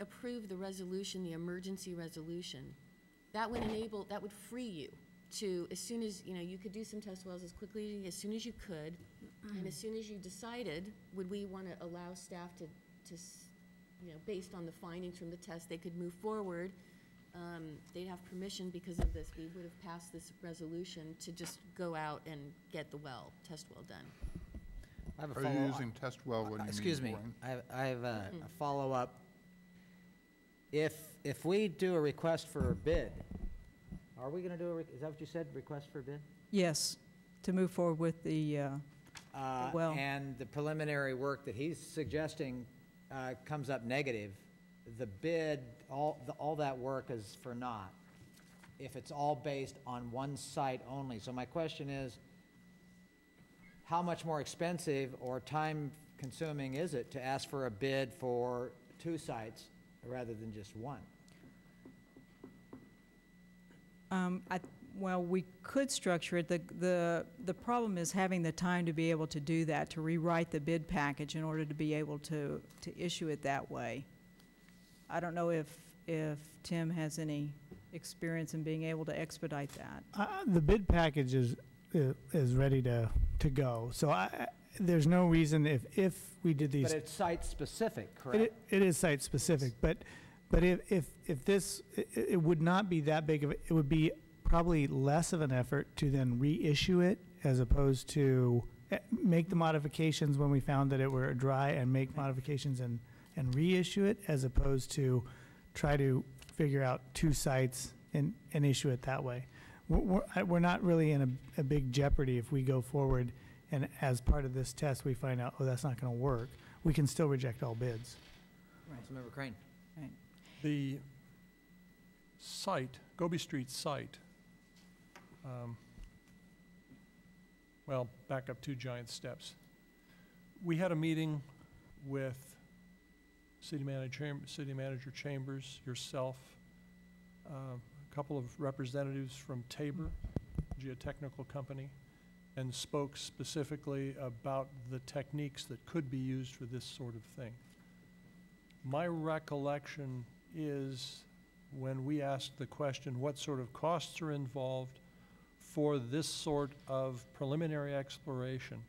approve the resolution, the emergency resolution, that would enable, that would free you to, as soon as, you know, you could do some test wells as quickly as soon as you could, and as soon as you decided, would we want to allow staff to, you know, based on the findings from the test, they could move forward. They'd have permission because of this. We would have passed this resolution to just go out and get the well, test well done. I have a Are follow-up. you using test well? What do you Excuse mean, me. Warren? I have a follow-up. If we do a request for a bid, are we going to do is that what you said, request for a bid? Yes, to move forward with the well. And the preliminary work that he's suggesting comes up negative, the bid, all that work is for naught if it's all based on one site only. So my question is, how much more expensive or time-consuming is it to ask for a bid for 2 sites rather than just 1? Well, we could structure it. The problem is having the time to be able to do that, to rewrite the bid package in order to be able to issue it that way. I don't know if Tim has any experience in being able to expedite that. The bid package is ready to go. So there's no reason if we did these. But it's site-specific, correct? It is site-specific, but if this, it would not be that big of it would be probably less of an effort to then reissue it as opposed to make the modifications when we found that it were dry and make modifications and reissue it, as opposed to try to figure out 2 sites and issue it that way. We're not really in a big jeopardy if we go forward and as part of this test we find out, oh, that's not going to work. We can still reject all bids. Right. Councilmember Crane. Right. The site, Gobi Street site, well, back up 2 giant steps. We had a meeting with City Manager Chambers, yourself, a couple of representatives from Tabor, geotechnical company, and spoke specifically about the techniques that could be used for this sort of thing. My recollection is when we asked the question, what sort of costs are involved for this sort of preliminary exploration,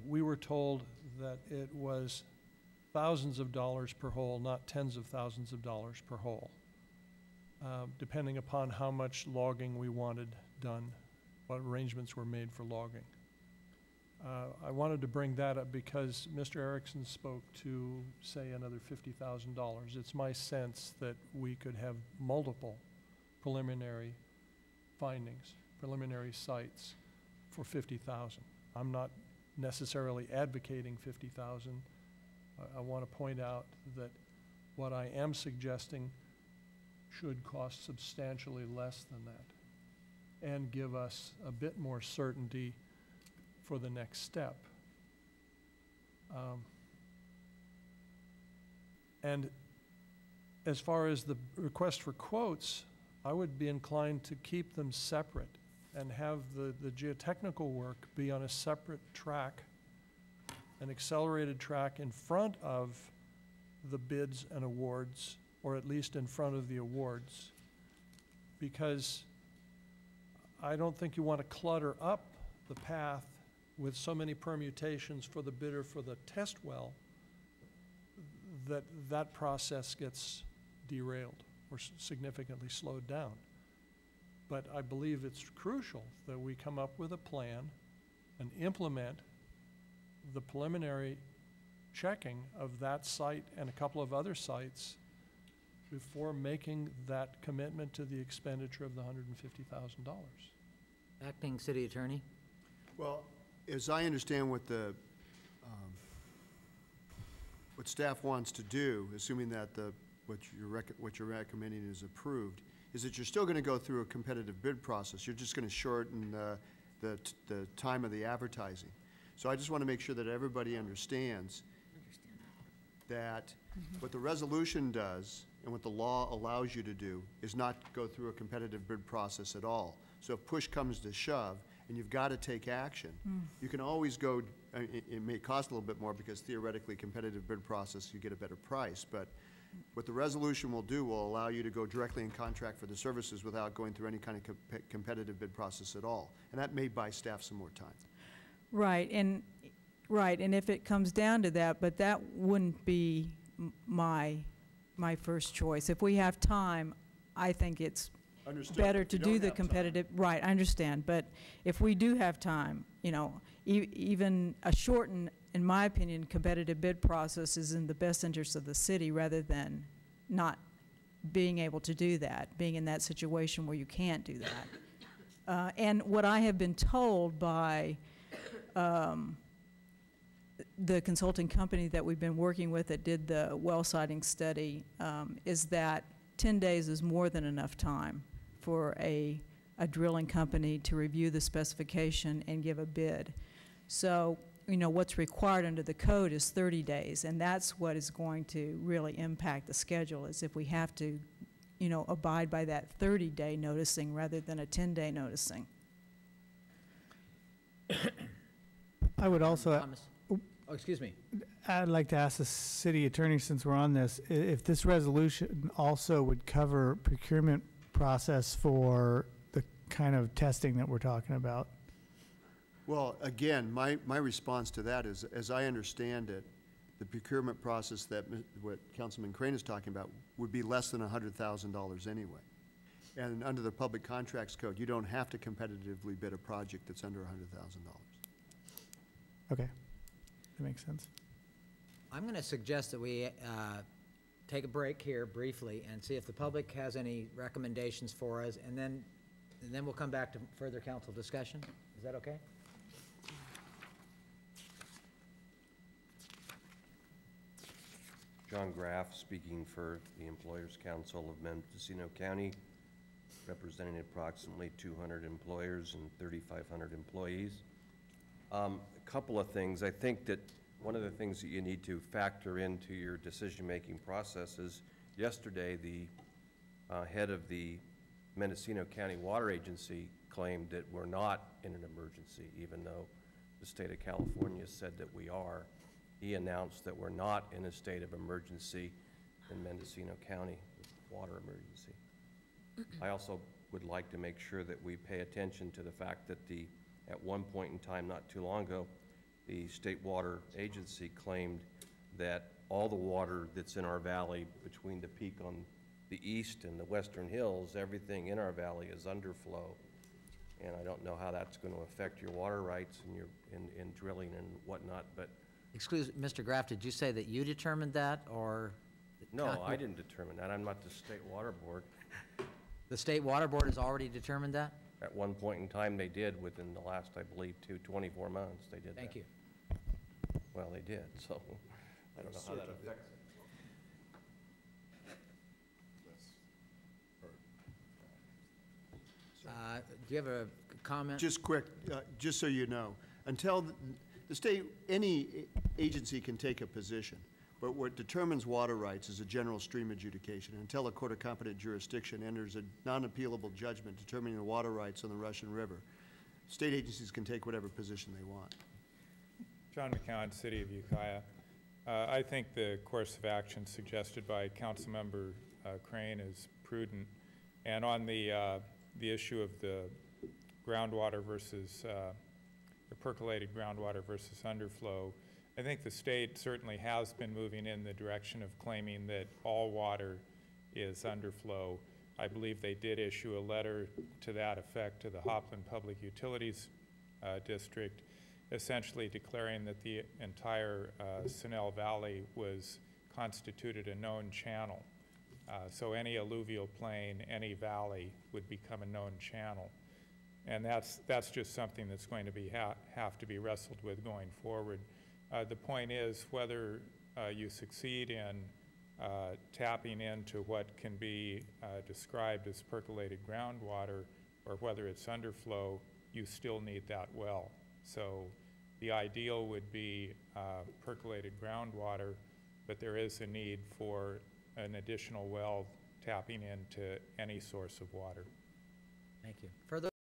we were told that it was thousands of dollars per hole, not tens of thousands of dollars per hole, depending upon how much logging we wanted done, what arrangements were made for logging. I wanted to bring that up because Mr. Erickson spoke to, say, another $50,000. It's my sense that we could have multiple preliminary findings, preliminary sites for $50,000. I'm not necessarily advocating $50,000. I want to point out that what I am suggesting should cost substantially less than that and give us a bit more certainty for the next step. And as far as the request for quotes, I would be inclined to keep them separate and have the geotechnical work be on a separate track, an accelerated track in front of the bids and awards, or at least in front of the awards, because I don't think you want to clutter up the path with so many permutations for the bidder for the test well that that process gets derailed or significantly slowed down. But I believe it's crucial that we come up with a plan and implement the preliminary checking of that site and a couple of other sites before making that commitment to the expenditure of the $150,000. Acting City Attorney. Well, as I understand what what staff wants to do, assuming that what you're recommending is approved, is that you're still going to go through a competitive bid process. You're just going to shorten the time of the advertising. So I just want to make sure that everybody understands that what the resolution does and what the law allows you to do is not go through a competitive bid process at all. So if push comes to shove and you've got to take action, you can always go it may cost a little bit more because theoretically competitive bid process, you get a better price, but what the resolution will do will allow you to go directly in contract for the services without going through any kind of competitive bid process at all. And that may buy staff some more time. Right, and if it comes down to that, but that wouldn't be my first choice. If we have time, I think it's Understood. better If to you do don't the have time- competitive, right, I understand, but if we do have time, you know, even a shortened, in my opinion, competitive bid process is in the best interest of the city rather than not being able to do that, being in that situation where you can't do that. And what I have been told by the consulting company that we've been working with that did the well siting study is that 10 days is more than enough time for a drilling company to review the specification and give a bid. So, you know, what's required under the code is 30 days, and that's what is going to really impact the schedule, is if we have to, you know, abide by that 30-day noticing rather than a 10-day noticing. I would also, Thomas? Oh, excuse me. I'd like to ask the city attorney, since we're on this, if this resolution also would cover procurement process for the kind of testing that we're talking about. Well, again, my response to that is, as I understand it, the procurement process that what Councilman Crane is talking about would be less than $100,000 anyway. And under the Public Contracts Code, you don't have to competitively bid a project that's under $100,000. Okay, that makes sense. I'm going to suggest that we take a break here briefly and see if the public has any recommendations for us, and then we'll come back to further council discussion. Is that okay? John Graff, speaking for the Employers Council of Mendocino County, representing approximately 200 employers and 3,500 employees. A couple of things. I think that one of the things that you need to factor into your decision-making process is yesterday the head of the Mendocino County Water Agency claimed that we're not in an emergency, even though the state of California said that we are. He announced that we're not in a state of emergency in Mendocino County, water emergency. I also would like to make sure that we pay attention to the fact that at one point in time, not too long ago, the State Water Agency claimed that all the water that's in our valley between the peak on the east and the western hills, everything in our valley is underflow. And I don't know how that's going to affect your water rights and your in drilling and whatnot, but Excuse me, Mr. Graff, did you say that you determined that, or? no, I didn't determine that. I'm not the State Water Board. The State Water Board has already determined that? At one point in time, they did within the last, I believe, 24 months, they did that. Thank you. Well, they did, so I don't know how that affects it. Do you have a comment? Just quick, just so you know, until the state, any agency can take a position, but what determines water rights is a general stream adjudication. Until a court of competent jurisdiction enters a non-appealable judgment determining the water rights on the Russian River, state agencies can take whatever position they want. John McCown, City of Ukiah. I think the course of action suggested by Councilmember Crane is prudent. And on the issue of the groundwater versus, the percolated groundwater versus underflow, I think the state certainly has been moving in the direction of claiming that all water is underflow. I believe they did issue a letter to that effect to the Hopland Public Utilities District, essentially declaring that the entire Sunel Valley constituted a known channel. So any alluvial plain, any valley would become a known channel. And that's just something that's going to have to be wrestled with going forward. The point is whether you succeed in tapping into what can be described as percolated groundwater, or whether it's underflow, you still need that well. So the ideal would be percolated groundwater, but there is a need for an additional well tapping into any source of water. Thank you. Further